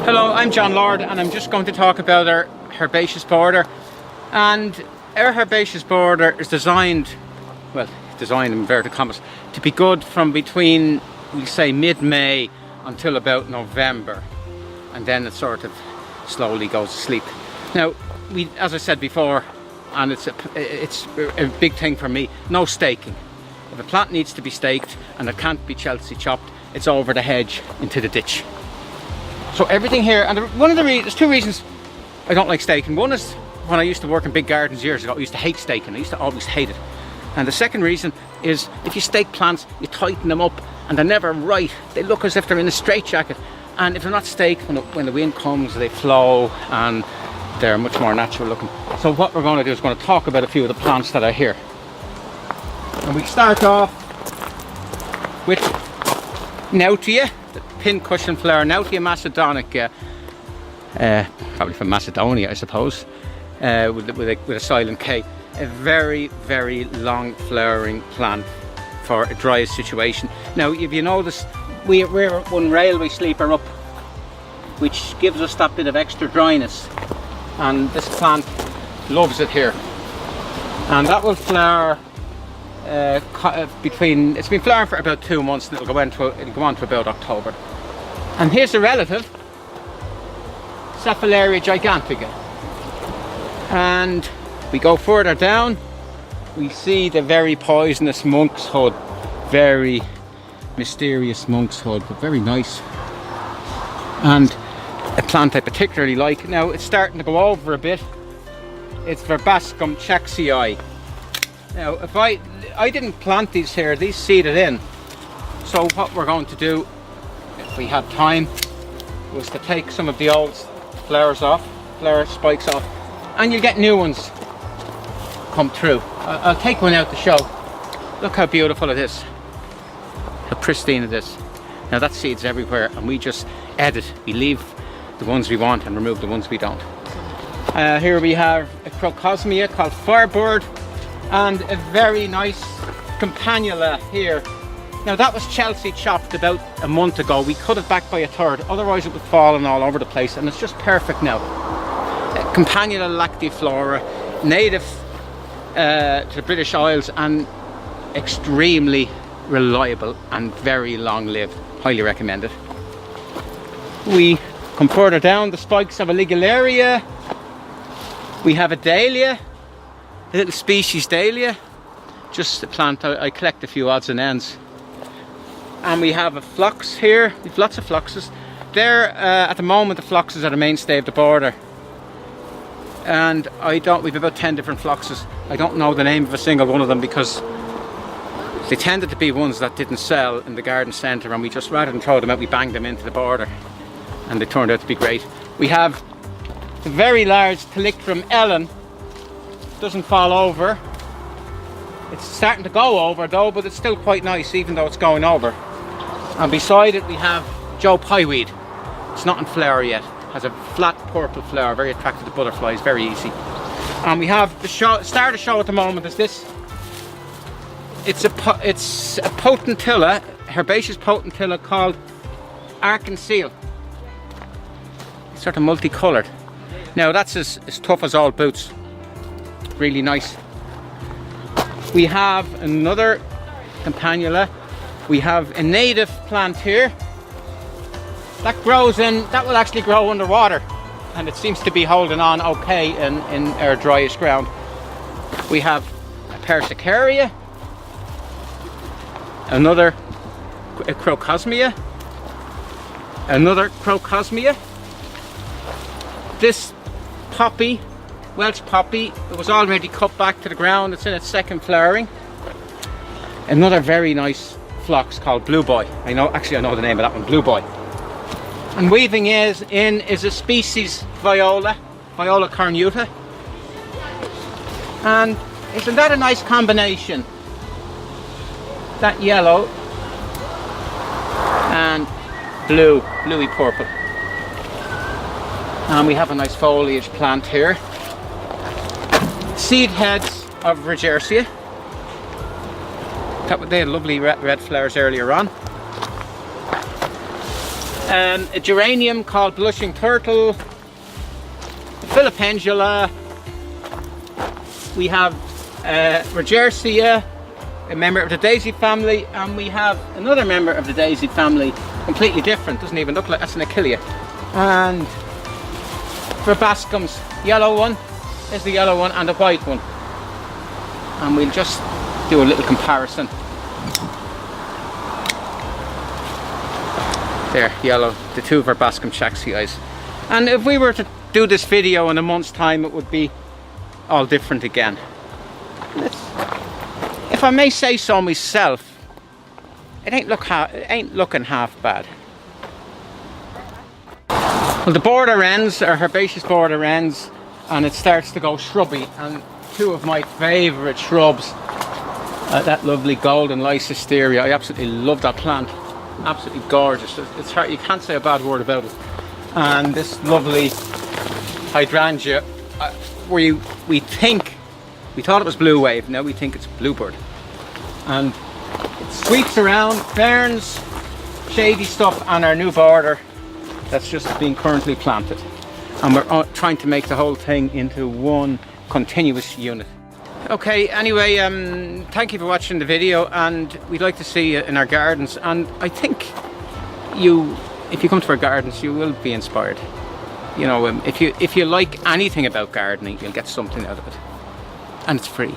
Hello, I'm John Lord and I'm just going to talk about our herbaceous border. And our herbaceous border is designed, well, designed in inverted commas, to be good from between, we say, mid-May until about November. And then it sort of slowly goes to sleep. Now, as I said before, and it's a big thing for me, no staking. If a plant needs to be staked and it can't be Chelsea chopped, it's over the hedge into the ditch. So everything here, and there's two reasons I don't like staking. One is when I used to work in big gardens years ago, I used to hate staking. I used to always hate it. And the second reason is if you stake plants, you tighten them up and they're never right. They look as if they're in a straitjacket. And if they're not staked, when the wind comes, they flow and they're much more natural looking. So what we're going to do is going to talk about a few of the plants that are here. And we start off with Nautia, the pincushion flower, Nautia macedonica, probably from Macedonia, I suppose, with a silent K. A very, very long flowering plant for a dry situation. Now, if you notice, we're one railway sleeper up, which gives us that bit of extra dryness, and this plant loves it here. And that will flower it's been flowering for about 2 months, and it'll go on to about October. And here's a relative, Cephalaria gigantica. And we go further down, we see the very poisonous monk's hood, very mysterious monk's hood, but very nice. And a plant I particularly like, now it's starting to go over a bit, it's Verbascum chaxii. Now, if I didn't plant these here, these seeded in. So what we're going to do, if we had time, was to take some of the old flower spikes off, and you'll get new ones come through. I'll take one out to show. Look how beautiful it is, how pristine it is. Now that seeds everywhere, and we just edit. We leave the ones we want and remove the ones we don't. Here we have a crocosmia called Firebird, and a very nice campanula here. Now that was Chelsea chopped about a month ago. We cut it back by a third, otherwise it would fall all over the place, and it's just perfect now. Campanula lactiflora, native to the British Isles, and extremely reliable and very long lived. Highly recommended. We come further down, the spikes of a Ligularia. We have a dahlia, a little species dahlia, just a plant I collect a few odds and ends. And we have a phlox here. We have lots of phloxes. They're at the moment, the phloxes are the mainstay of the border. And we've about 10 different phloxes. I don't know the name of a single one of them because they tended to be ones that didn't sell in the garden centre, and we just, rather than throw them out, we banged them into the border, and they turned out to be great. We have the very large Thalictrum Ellen. Doesn't fall over. It's starting to go over though, but it's still quite nice even though it's going over. And beside it we have Joe Pyeweed. It's not in flower yet. Has a flat purple flower, very attractive to butterflies, very easy. And we have the star of the show at the moment is this. It's a potentilla, herbaceous potentilla called Arc-and-Seal. It's sort of multicoloured. Now that's as tough as all boots. Really nice. We have another campanula. We have a native plant here that will actually grow underwater, and it seems to be holding on okay in our driest ground. We have a Persicaria, another Crocosmia, another Crocosmia. This poppy, Welsh poppy, it was already cut back to the ground. It's in its second flowering. Another very nice phlox called Blue Boy. I know the name of that one, Blue Boy. And weaving is a species Viola cornuta. And isn't that a nice combination? That yellow and bluey purple. And we have a nice foliage plant here. Seed heads of Regersia. They had lovely red flowers earlier on. A geranium called Blushing Turtle, Philopendula. We have Regersea, a member of the daisy family, and we have another member of the daisy family, completely different, doesn't even look like, that's an Achillea. And Verbascum's yellow one, there's the yellow one and the white one. And we'll just do a little comparison. There, yellow, the two Verbascum Chaxii. And if we were to do this video in a month's time, it would be all different again. If I may say so myself, it ain't looking half bad. Well, the border ends, or herbaceous border ends, and it starts to go shrubby. And two of my favourite shrubs, that lovely golden Lycisteria. I absolutely love that plant. Absolutely gorgeous. It's hard, you can't say a bad word about it. And this lovely hydrangea, we thought it was blue wave, now we think it's bluebird. And it sweeps around, ferns, shady stuff on our new border that's just being currently planted. And we're trying to make the whole thing into one continuous unit. Okay, anyway, thank you for watching the video, and we'd like to see you in our gardens. And I think if you come to our gardens, you will be inspired. You know, if you like anything about gardening, you'll get something out of it, and it's free.